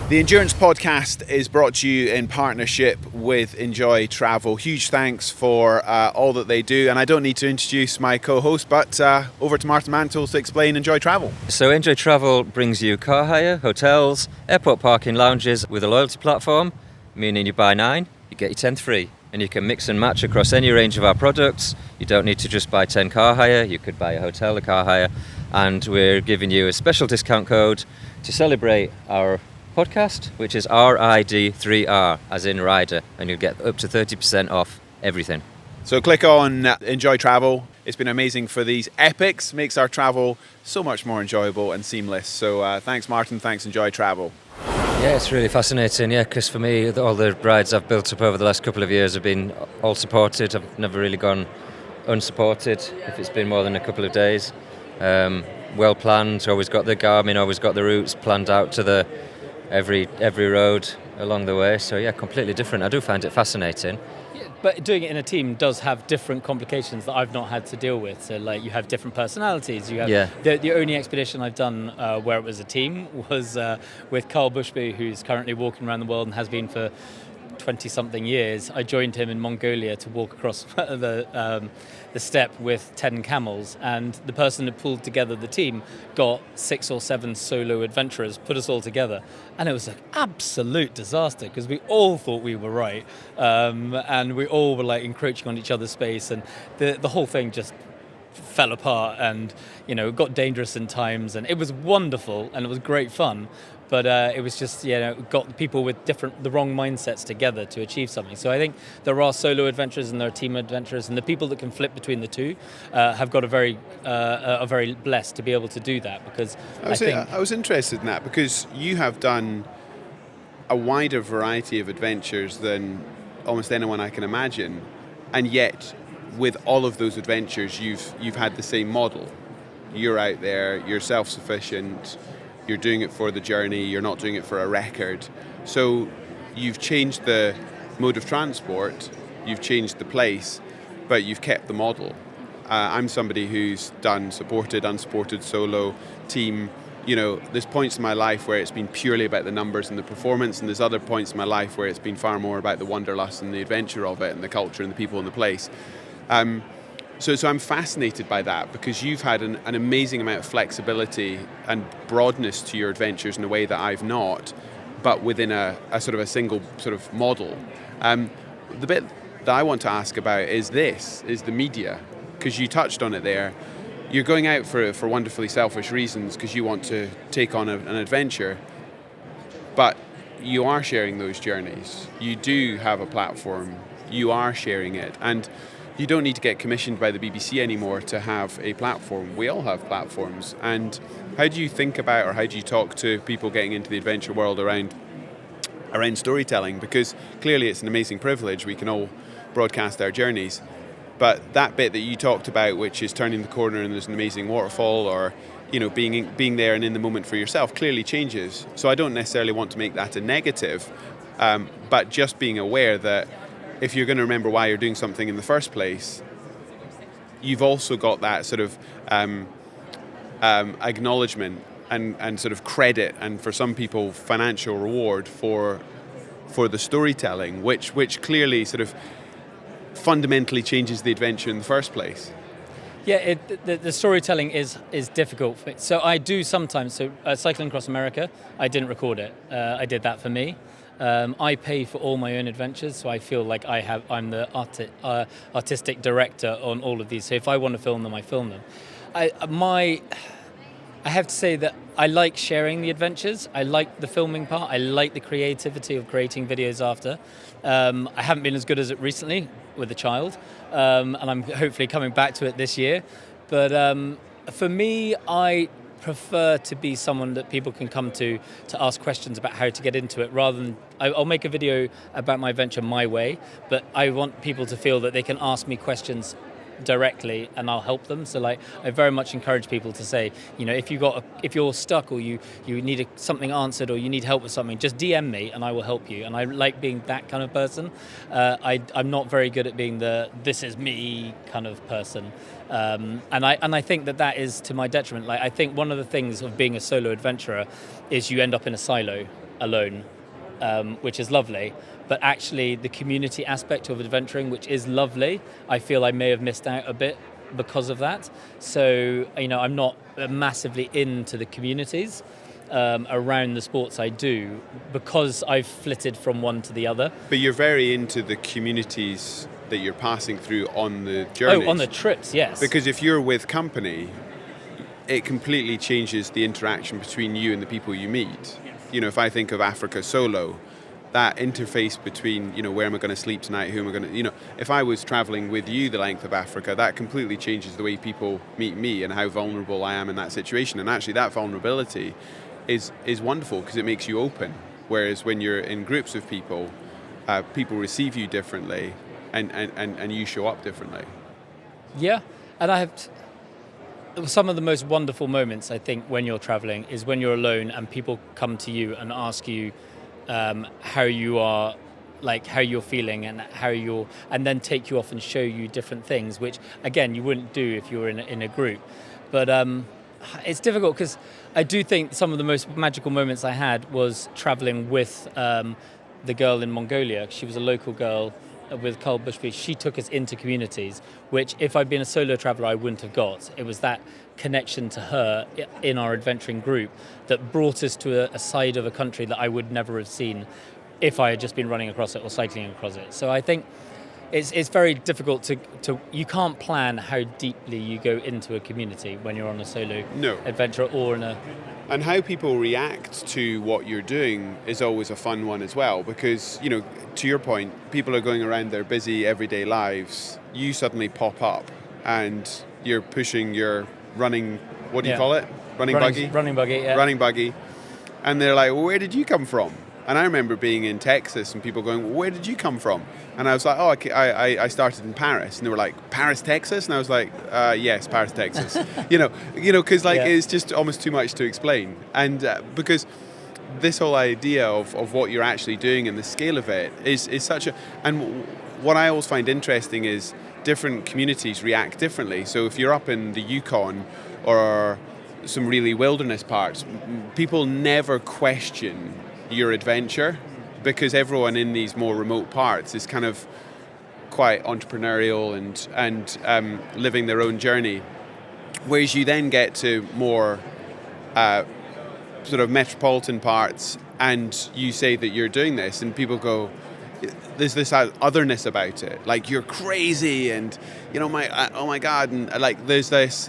The Endurance Podcast is brought to you in partnership with Enjoy Travel. Huge thanks for all that they do. And I don't need to introduce my co-host, but over to Martin Mansell to explain Enjoy Travel. So Enjoy Travel brings you car hire, hotels, airport parking lounges with a loyalty platform, meaning you buy 9, you get your 10th free. And you can mix and match across any range of our products. You don't need to just buy 10 car hire, you could buy a hotel, a car hire. And we're giving you a special discount code to celebrate our podcast, which is RID3R, as in rider, and you'll get up to 30% off everything. So click on Enjoy Travel. It's been amazing for these epics, makes our travel so much more enjoyable and seamless. So thanks Martin, thanks Enjoy Travel. Yeah, it's really fascinating, because for me, all the rides I've built up over the last couple of years have been all supported. I've never really gone unsupported if it's been more than a couple of days. Well planned, always got the Garmin, always got the routes planned out to every road along the way. So yeah, completely different. I do find it fascinating. But doing it in a team does have different complications that I've not had to deal with. So, like, you have different personalities. You have the only expedition I've done where it was a team was with Carl Bushby, who's currently walking around the world and has been for 20-something years, I joined him in Mongolia to walk across the steppe with 10 camels, and the person who pulled together the team got 6 or 7 solo adventurers, put us all together, and it was an absolute disaster because we all thought we were right, and we all were like encroaching on each other's space, and the whole thing just fell apart, and it got dangerous in times, and it was wonderful and it was great fun, but it was just got people with the wrong mindsets together to achieve something. So I think there are solo adventurers and there are team adventurers, and the people that can flip between the two have got are very blessed to be able to do that, because I was interested in that because you have done a wider variety of adventures than almost anyone I can imagine, and yet with all of those adventures you've had the same model. You're out there, you're self-sufficient, you're doing it for the journey, you're not doing it for a record. So you've changed the mode of transport, you've changed the place, but you've kept the model. I'm somebody who's done supported, unsupported, solo, team. There's points in my life where it's been purely about the numbers and the performance, and there's other points in my life where it's been far more about the wanderlust and the adventure of it and the culture and the people and the place. So I'm fascinated by that because you've had an amazing amount of flexibility and broadness to your adventures in a way that I've not, but within a sort of a single sort of model. The bit that I want to ask about is the media, because you touched on it there. You're going out for wonderfully selfish reasons because you want to take on an adventure, but you are sharing those journeys. You do have a platform. You are sharing it, and you don't need to get commissioned by the BBC anymore to have a platform. We all have platforms. And how do you think about, or how do you talk to people getting into the adventure world around storytelling? Because clearly it's an amazing privilege. We can all broadcast our journeys. But that bit that you talked about, which is turning the corner and there's an amazing waterfall, or being there and in the moment for yourself, clearly changes. So I don't necessarily want to make that a negative, but just being aware that if you're going to remember why you're doing something in the first place, you've also got that sort of acknowledgement and sort of credit, and for some people financial reward for the storytelling, which clearly sort of fundamentally changes the adventure in the first place. Yeah, the storytelling is difficult. So I do sometimes. So cycling across America, I didn't record it. I did that for me. I pay for all my own adventures, so I feel like I'm the artistic director on all of these. So if I want to film them, I film them. I have to say that I like sharing the adventures. I like the filming part. I like the creativity of creating videos after. I haven't been as good as it recently with a child, and I'm hopefully coming back to it this year. But for me, I prefer to be someone that people can come to ask questions about how to get into it, rather than I'll make a video about my adventure my way, but I want people to feel that they can ask me questions directly and I'll help them. So like I very much encourage people to say, if you're stuck or you need something answered or you need help with something, just DM me and I will help you. And I like being that kind of person. I'm not very good at being the this is me kind of person. And I think that is to my detriment. Like I think one of the things of being a solo adventurer is you end up in a silo alone, which is lovely. But actually the community aspect of adventuring, which is lovely, I feel I may have missed out a bit because of that. So, I'm not massively into the communities around the sports I do because I've flitted from one to the other. But you're very into the communities that you're passing through on the journeys. Oh, on the trips, yes. Because if you're with company, it completely changes the interaction between you and the people you meet. If I think of Africa solo, that interface between, where am I going to sleep tonight, who am I going to, if I was traveling with you the length of Africa, that completely changes the way people meet me and how vulnerable I am in that situation. And actually that vulnerability is wonderful because it makes you open. Whereas when you're in groups of people, people receive you differently and you show up differently. Yeah, and I have some of the most wonderful moments, I think, when you're traveling is when you're alone and people come to you and ask you how you are, like how you're feeling and and then take you off and show you different things, which again you wouldn't do if you were in a group. But it's difficult because I do think some of the most magical moments I had was traveling with the girl in Mongolia. She was a local girl with Carl Bushby. She took us into communities, which if I'd been a solo traveller, I wouldn't have got. It was that connection to her in our adventuring group that brought us to a side of a country that I would never have seen if I had just been running across it or cycling across it. So I think it's very difficult to you can't plan how deeply you go into a community when you're on a solo adventure or in a... And how people react to what you're doing is always a fun one as well, because, you know, to your point, people are going around their busy everyday lives. You suddenly pop up and you're pushing your running, what do you call it? Running buggy? Running buggy, yeah. Running buggy. And they're like, well, where did you come from? And I remember being in Texas and people going, well, where did you come from? And I was like, oh, I started in Paris. And they were like, Paris, Texas? And I was like, yes, Paris, Texas. you know, because it's just almost too much to explain. And because this whole idea of what you're actually doing and the scale of it is such a... And what I always find interesting is different communities react differently. So if you're up in the Yukon or some really wilderness parts, people never question your adventure, because everyone in these more remote parts is kind of quite entrepreneurial and living their own journey. Whereas you then get to more sort of metropolitan parts and you say that you're doing this and people go, there's this otherness about it, like you're crazy and, you know, oh my God, and like there's this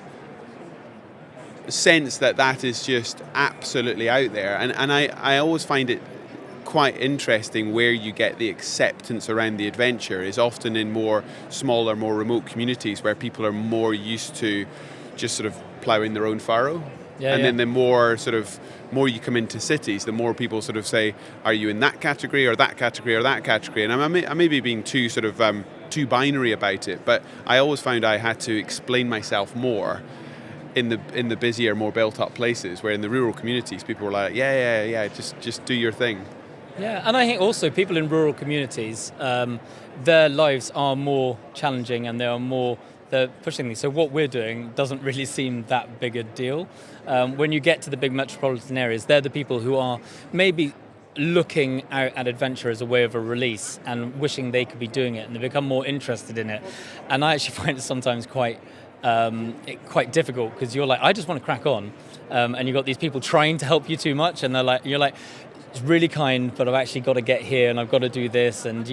sense that is just absolutely out there, and I always find it quite interesting where you get the acceptance around the adventure is often in more smaller, more remote communities where people are more used to just sort of ploughing their own furrow. Then the more you come into cities, the more people sort of say, are you in that category or that category or that category? And I may be being too sort of too binary about it, but I always found I had to explain myself more in the busier, more built-up places, where in the rural communities, people were like, yeah, just do your thing. Yeah, and I think also people in rural communities, their lives are more challenging and they're pushing things. So what we're doing doesn't really seem that big a deal. When you get to the big metropolitan areas, they're the people who are maybe looking out at adventure as a way of a release and wishing they could be doing it, and they become more interested in it. And I actually find it sometimes quite difficult, because you're like, I just want to crack on, and you've got these people trying to help you too much, and you're like, it's really kind, but I've actually got to get here and I've got to do this, and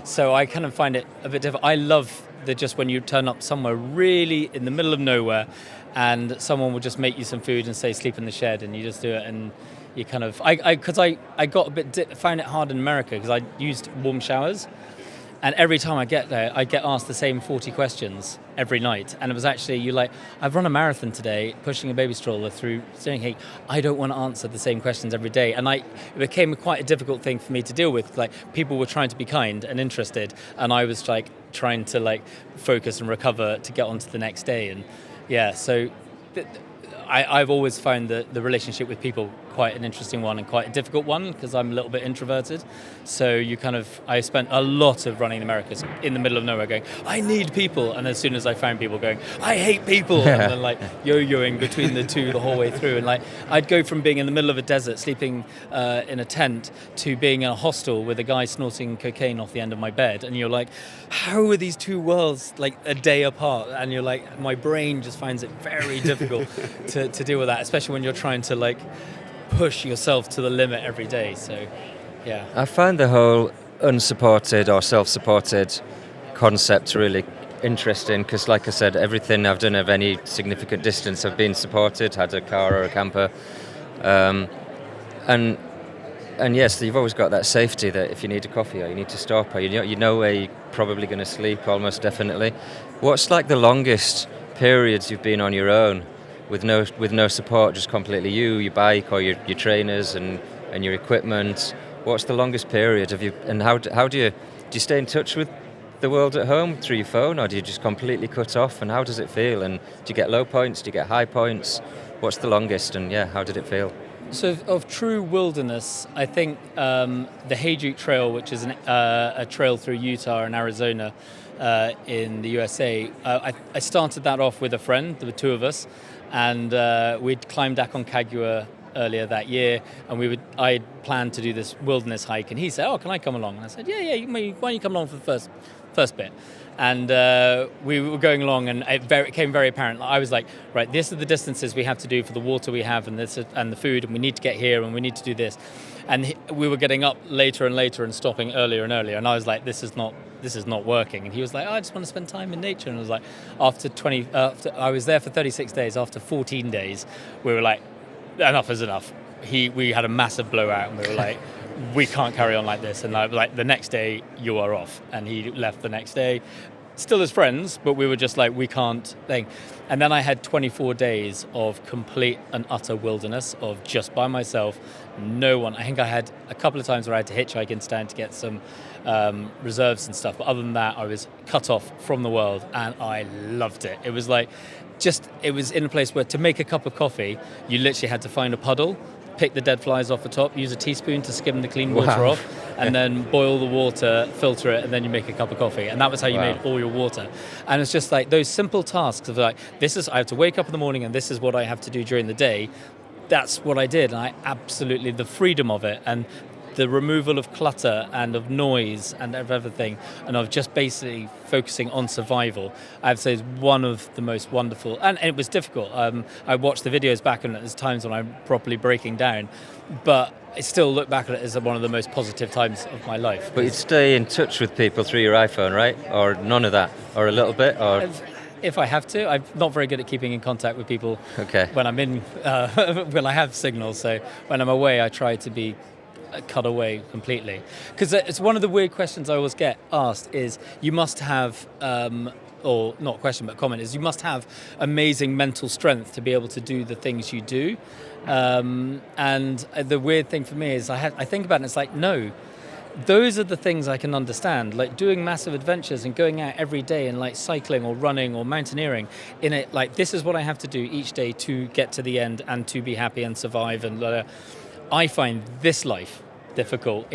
so I kind of find it a bit difficult. I love just when you turn up somewhere really in the middle of nowhere and someone will just make you some food and say sleep in the shed, and you just do it, and you kind of I got a bit found it hard in America because I used warm showers. And every time I get there, I get asked the same 40 questions every night. And it was actually, I've run a marathon today, pushing a baby stroller through steering heat. I don't want to answer the same questions every day. And it became quite a difficult thing for me to deal with. Like, people were trying to be kind and interested, and I was trying to focus and recover to get on to the next day. And so I've always found the relationship with people quite an interesting one and quite a difficult one, because I'm a little bit introverted. So I spent a lot of running the Americas in the middle of nowhere going, I need people. And as soon as I found people going, I hate people, and then yo-yoing between the two the whole way through. And I'd go from being in the middle of a desert, sleeping in a tent, to being in a hostel with a guy snorting cocaine off the end of my bed. And you're like, how are these two worlds a day apart? And you're like, my brain just finds it very difficult to deal with that, especially when you're trying to push yourself to the limit every day. So yeah, I find the whole unsupported or self-supported concept really interesting, because like I said, everything I've done of any significant distance I've been supported, had a car or a camper, and yes, you've always got that safety that if you need a coffee or you need to stop, or you know where you're probably going to sleep, almost definitely. What's the longest periods you've been on your own with no support, just completely your bike or your trainers and your equipment? What's the longest period of you, and how do you stay in touch with the world at home through your phone, or do you just completely cut off? And how does it feel? And do you get low points? Do you get high points? What's the longest? And how did it feel? So of true wilderness, I think the Hayduke Trail, which is a trail through Utah and Arizona in the USA, I started that off with a friend. There were two of us, and we'd climbed Aconcagua earlier that year, and I planned to do this wilderness hike, and he said, "Oh, can I come along?" And I said, "Yeah, why don't you come along for the first bit?" And we were going along, and it became very apparent. I was like, right, these are the distances we have to do for the water we have, and the food, and we need to get here, and we need to do this. And we were getting up later and later and stopping earlier and earlier, and I was like, this is not working. And he was like, I just want to spend time in nature. And I was like, after I was there for 36 days. After 14 days, we were like, enough is enough. We had a massive blowout, and we were like, we can't carry on like this. And I was like, the next day you are off. And he left the next day, still as friends, but we were just like, we can't thing. And then I had 24 days of complete and utter wilderness, of just by myself, no one. I think I had a couple of times where I had to hitchhike into town to get some reserves and stuff. But other than that, I was cut off from the world, and I loved it. It was like, it was in a place where to make a cup of coffee, you literally had to find a puddle, pick the dead flies off the top, use a teaspoon to skim the clean water off, and then boil the water, filter it, and then you make a cup of coffee. And that was how you made all your water. And it's just like those simple tasks of like, I have to wake up in the morning, and this is what I have to do during the day. That's what I did. And I absolutely, the freedom of it, and the removal of clutter and of noise and of everything, and of just basically focusing on survival, I would say is one of the most wonderful, and it was difficult. I watched the videos back, and there's times when I'm properly breaking down, but I still look back at it as one of the most positive times of my life. But you'd stay in touch with people through your iPhone, right? Or none of that? Or a little bit? Or if I have to. I'm not very good at keeping in contact with people when I'm in, when I have signals. So when I'm away, I try to be cut away completely. Because it's one of the weird questions I always get asked is, you must have, or not question, but comment is, you must have amazing mental strength to be able to do the things you do. And the weird thing for me is I think about it, and it's like, no, those are the things I can understand, like doing massive adventures and going out every day and like cycling or running or mountaineering in it. Like, this is what I have to do each day to get to the end and to be happy and survive. And I find this life difficult.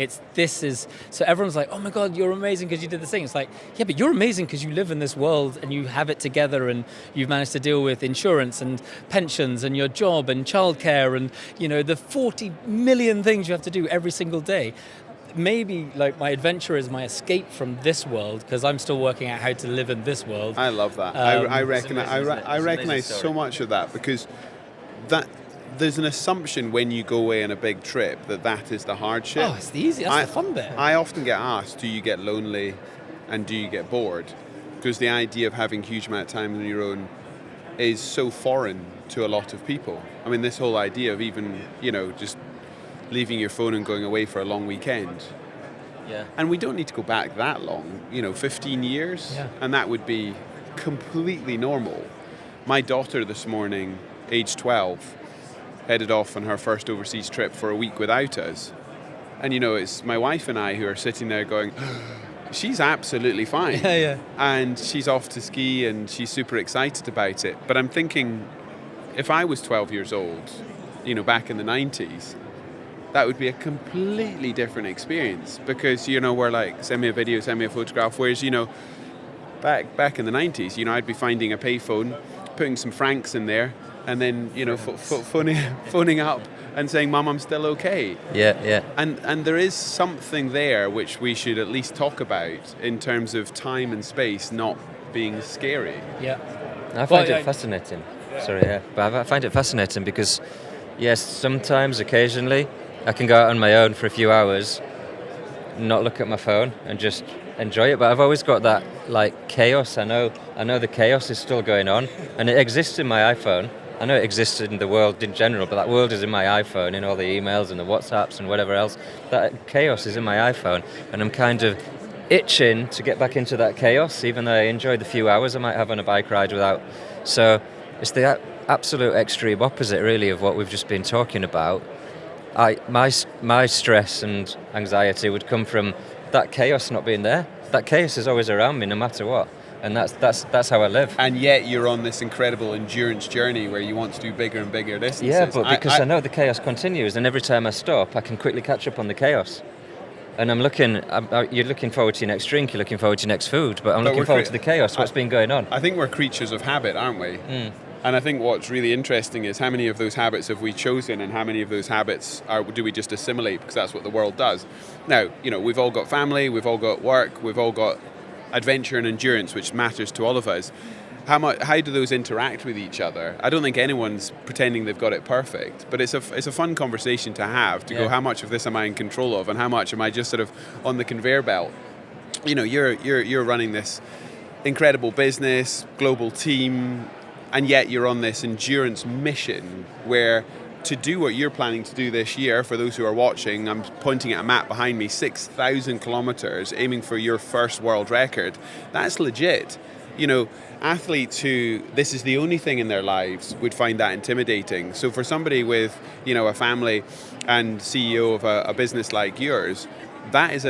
So everyone's like, oh my God, you're amazing because you did this thing. It's like, yeah, but you're amazing because you live in this world and you have it together, and you've managed to deal with insurance and pensions and your job and childcare and, the 40 million things you have to do every single day. Maybe like my adventure is my escape from this world, because I'm still working out how to live in this world. I love that. I recognize so much of that, because there's an assumption when you go away on a big trip that is the hardship. Oh, it's the easy. That's the fun bit. I often get asked, do you get lonely and do you get bored? Because the idea of having a huge amount of time on your own is so foreign to a lot of people. I mean, this whole idea of even, just leaving your phone and going away for a long weekend. Yeah. And we don't need to go back that long, 15 years, and that would be completely normal. My daughter this morning, age 12, headed off on her first overseas trip for a week without us. And, it's my wife and I who are sitting there going, she's absolutely fine. Yeah. And she's off to ski and she's super excited about it. But I'm thinking, if I was 12 years old, back in the 90s, that would be a completely different experience, because, we're like, send me a video, send me a photograph. Whereas, back in the 90s, I'd be finding a payphone, putting some francs in there, and then, phoning up and saying, Mum, I'm still okay. Yeah. And there is something there which we should at least talk about in terms of time and space not being scary. Yeah. I find it fascinating. But I find it fascinating because, yes, sometimes, occasionally, I can go out on my own for a few hours, not look at my phone and just enjoy it. But I've always got that, like, chaos. I know the chaos is still going on, and it exists in my iPhone. I know it exists in the world in general, but that world is in my iPhone, in all the emails and the WhatsApps and whatever else. That chaos is in my iPhone, and I'm kind of itching to get back into that chaos, even though I enjoy the few hours I might have on a bike ride without. So it's the absolute extreme opposite, really, of what we've just been talking about. My stress and anxiety would come from that chaos not being there. That chaos is always around me, no matter what. And that's how I live. And yet you're on this incredible endurance journry where you want to do bigger and bigger distances. Yeah, but because I know the chaos continues, and every time I stop, I can quickly catch up on the chaos. And you're looking forward to your next drink, you're looking forward to your next food, but I'm looking forward to the chaos, what's been going on. I think we're creatures of habit, aren't we? And I think what's really interesting is how many of those habits have we chosen, and how many of those habits do we just assimilate because that's what the world does. Now, we've all got family, we've all got work, we've all got adventure and endurance, which matters to all of us. How do those interact with each other? I don't think anyone's pretending they've got it perfect, but it's a fun conversation to have, to go, how much of this am I in control of, and how much am I just sort of on the conveyor belt? You're running this incredible business, global team, and yet you're on this endurance mission where to do what you're planning to do this year, for those who are watching, I'm pointing at a map behind me, 6,000 kilometers, aiming for your first world record. That's legit. Athletes who this is the only thing in their lives would find that intimidating. So for somebody with, a family and CEO of a business like yours, that is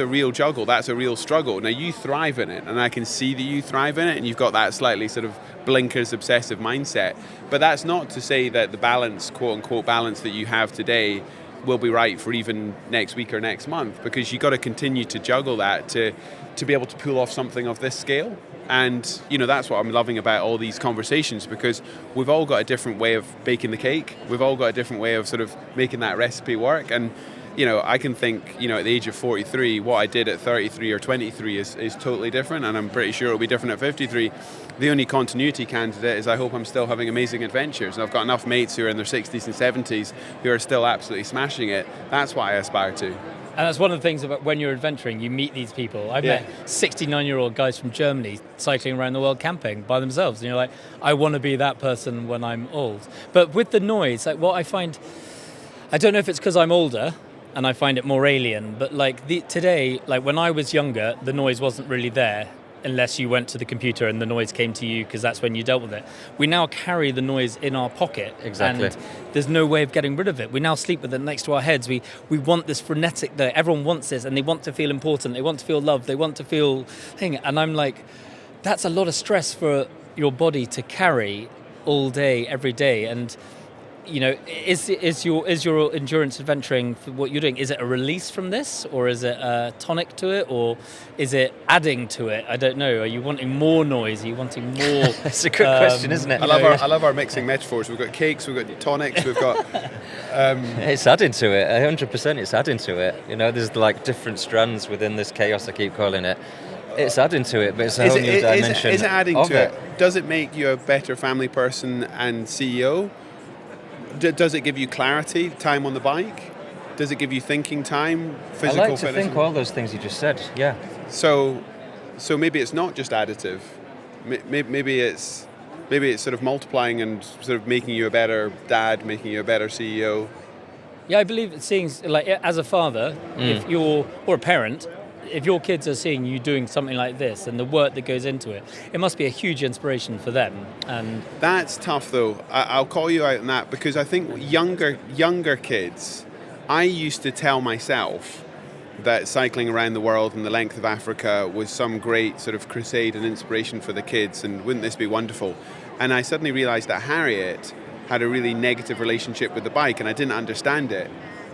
a real juggle. That's a real struggle. Now you thrive in it, and I can see that you thrive in it, and you've got that slightly sort of blinkers obsessive mindset. But that's not to say that the balance, quote unquote balance, that you have today will be right for even next week or next month, because you've got to continue to juggle that to be able to pull off something of this scale. And that's what I'm loving about all these conversations, because we've all got a different way of baking the cake. We've all got a different way of sort of making that recipe work. And I can think, at the age of 43, what I did at 33 or 23 is totally different, and I'm pretty sure it'll be different at 53. The only continuity candidate is I hope I'm still having amazing adventures, and I've got enough mates who are in their 60s and 70s who are still absolutely smashing it. That's what I aspire to. And that's one of the things about when you're adventuring, you meet these people. I've met 69-year-old guys from Germany cycling around the world camping by themselves. And you're like, I want to be that person when I'm old. But with the noise, like what I find, I don't know if it's because I'm older and I find it more alien, but today, when I was younger, the noise wasn't really there unless you went to the computer and the noise came to you, because that's when you dealt with it. We now carry the noise in our pocket. Exactly. And there's no way of getting rid of it. We now sleep with it next to our heads. We want this frenetic, everyone wants this, and they want to feel important, they want to feel loved, they want to feel thing. And I'm like, that's a lot of stress for your body to carry all day, every day. And is your endurance adventuring for what you're doing? Is it a release from this, or is it a tonic to it, or is it adding to it? I don't know. Are you wanting more noise? Are you wanting more? That's a good question, isn't it? I love our mixing metaphors. We've got cakes, we've got tonics, we've got. It's adding to it. 100%. It's adding to it. There's different strands within this chaos. I keep calling it. It's adding to it, but it's a whole new dimension. Is it adding to it? Does it make you a better family person and CEO? Does it give you clarity, time on the bike? Does it give you thinking time, physical I like to fitness? think all those things you just said, yeah. So maybe it's not just additive. Maybe it's sort of multiplying and sort of making you a better dad, making you a better CEO. Yeah, I believe seeing, as a father, or a parent, if your kids are seeing you doing something like this and the work that goes into it, it must be a huge inspiration for them. And that's tough, though. I'll call you out on that, because I think younger kids, I used to tell myself that cycling around the world and the length of Africa was some great sort of crusade and inspiration for the kids, and wouldn't this be wonderful? And I suddenly realised that Harriet had a really negative relationship with the bike, and I didn't understand it.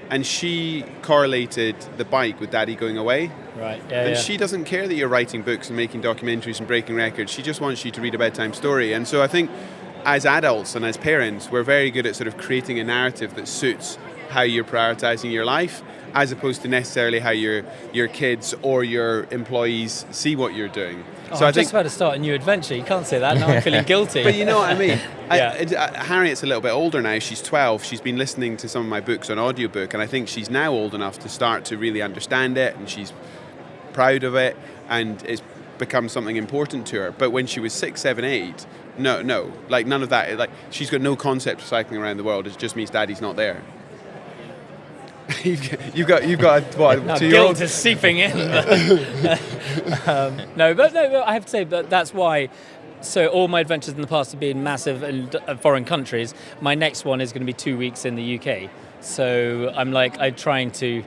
And she correlated the bike with Daddy going away. Right. And she doesn't care that you're writing books and making documentaries and breaking records. She just wants you to read a bedtime story. And so I think as adults and as parents, we're very good at sort of creating a narrative that suits how you're prioritizing your life, as opposed to necessarily how your kids or your employees see what you're doing. So I'm just about to start a new adventure. You can't say that. Now I'm feeling guilty. But you know what I mean? Harriet's a little bit older now. She's 12. She's been listening to some of my books on audiobook, and I think she's now old enough to start to really understand it, and she's proud of it, and it's become something important to her. But when she was 6, 7, 8, no, none of that. She's got no concept of cycling around the world. It just means Daddy's not there. You've got what? Now 2 year guilt old is seeping in. No, I have to say that's why. So all my adventures in the past have been massive in foreign countries. My next one is going to be 2 weeks in the UK. So I'm trying to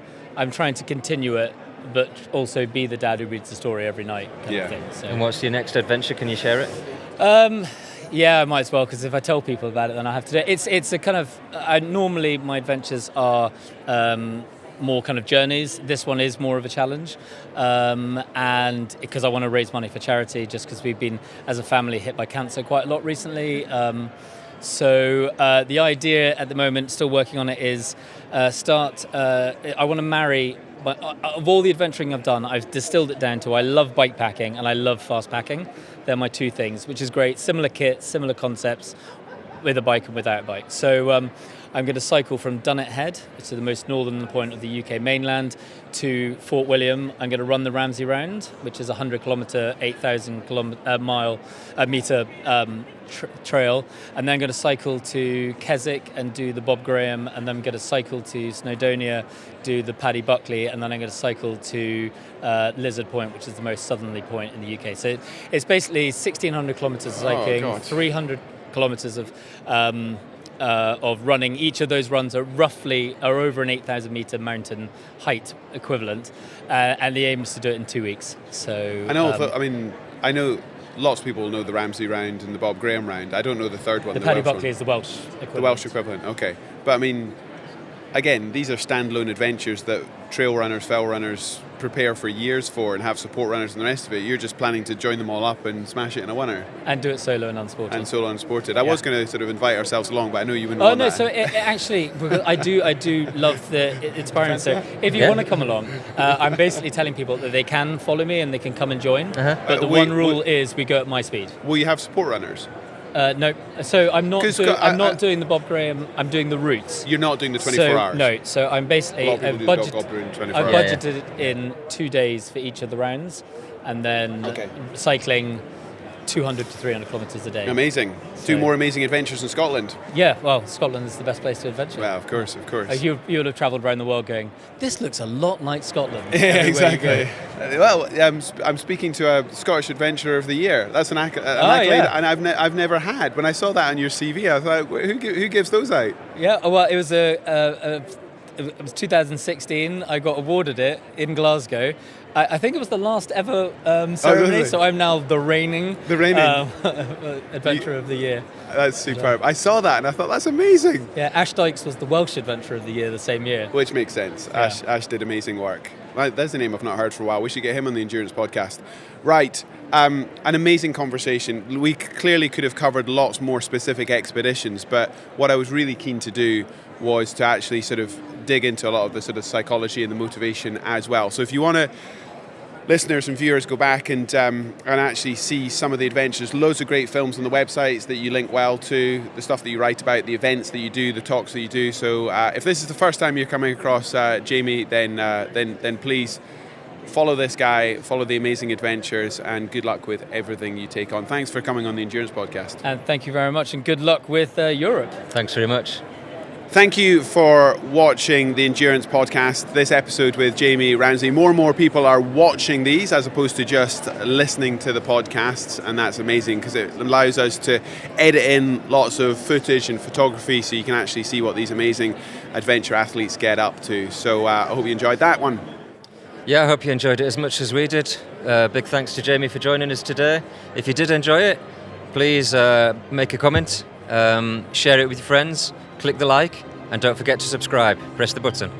continue it, but also be the dad who reads the story every night. Kind of thing, so. And what's your next adventure? Can you share it? Yeah, I might as well, because if I tell people about it, then I have to do it. It's a kind of... normally, my adventures are more kind of journeys. This one is more of a challenge, and because I want to raise money for charity, just because we've been, as a family, hit by cancer quite a lot recently. So the idea at the moment, still working on it, is I want to marry. But of all the adventuring I've done, I've distilled it down to I love bike packing and I love fast packing. They're my two things, which is great. Similar kits, similar concepts, with a bike and without a bike. So I'm going to cycle from Dunnet Head, which is the most northern point of the UK mainland, to Fort William. I'm going to run the Ramsay Round, which is a 100-kilometre, 8,000-metre trail. And then I'm going to cycle to Keswick and do the Bob Graham. And then I'm going to cycle to Snowdonia, do the Paddy Buckley. And then I'm going to cycle to Lizard Point, which is the most southerly point in the UK. So it's basically 1,600 kilometres cycling, 300 kilometres of running. Each of those runs are over an 8,000-metre mountain height equivalent, and the aim is to do it in 2 weeks. So I know lots of people know the Ramsay Round and the Bob Graham Round. I don't know the third one. The Paddy Buckley is the Welsh equivalent. The Welsh equivalent, okay. But I mean, again, these are standalone adventures that trail runners, fell runners prepare for years for and have support runners and the rest of it. You're just planning to join them all up and smash it in a winner. And do it solo and unsupported. I was going to sort of invite ourselves along, but I know you wouldn't want that. So it actually, because I do love the inspiring. So if you want to come along, I'm basically telling people that they can follow me and they can come and join. But the one rule is we go at my speed. Will you have support runners? No, so I'm not doing the Bob Graham. I'm doing the routes. You're not doing the 24 hours. No, so I'm basically I've budgeted it in 2 days for each of the rounds, and then cycling 200 to 300 kilometres a day. Amazing. Do more amazing adventures in Scotland. Yeah, well, Scotland is the best place to adventure. Well, of course. You would have travelled around the world going, this looks a lot like Scotland. Yeah, exactly. Well, I'm speaking to a Scottish Adventurer of the Year. That's an accolade, and I've never had. When I saw that on your CV, I thought, who gives those out? Yeah, well, it was it was 2016. I got awarded it in Glasgow. I think it was the last ever ceremony, really? So I'm now the reigning Adventurer of the Year. That's superb. I saw that and I thought, that's amazing. Yeah, Ash Dykes was the Welsh Adventurer of the Year the same year. Which makes sense. Yeah. Ash did amazing work. That's the name I've not heard for a while. We should get him on the Endurance podcast. Right, an amazing conversation. We clearly could have covered lots more specific expeditions, but what I was really keen to do was to actually sort of dig into a lot of the sort of psychology and the motivation as well. So if you want to, listeners and viewers, go back and actually see some of the adventures, loads of great films on the websites that you link well to, the stuff that you write about, the events that you do, the talks that you do. So if this is the first time you're coming across Jamie, then please follow this guy, follow the amazing adventures, and good luck with everything you take on. Thanks for coming on the Endurance Podcast. And thank you very much, and good luck with Europe. Thanks very much. Thank you for watching the Endurance Podcast, this episode with Jamie Ramsay. More and more people are watching these as opposed to just listening to the podcasts, and that's amazing because it allows us to edit in lots of footage and photography so you can actually see what these amazing adventure athletes get up to. So I hope you enjoyed that one. Yeah, I hope you enjoyed it as much as we did. Big thanks to Jamie for joining us today. If you did enjoy it, please make a comment, share it with your friends, click the like, and don't forget to subscribe. Press the button.